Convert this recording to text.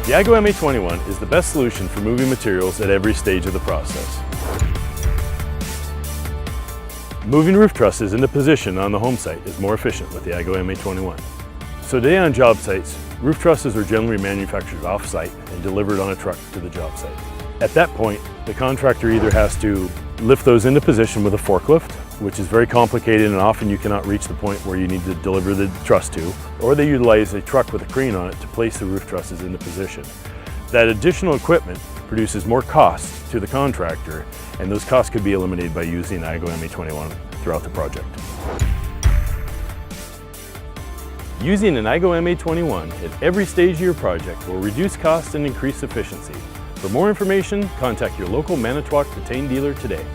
The Igo MA21 is the best solution for moving materials at every stage of the process. Moving roof trusses into position on the home site is more efficient with the Igo MA21. So today on job sites, roof trusses are generally manufactured off-site and delivered on a truck to the job site. At that point, the contractor either has to lift those into position with a forklift, which is very complicated and often you cannot reach the point where you need to deliver the truss to, or they utilize a truck with a crane on it to place the roof trusses into position. That additional equipment produces more costs to the contractor, and those costs could be eliminated by using Igo MA21 throughout the project. Using an Igo MA21 at every stage of your project will reduce costs and increase efficiency. For more information, contact your local Manitowoc Potain dealer today.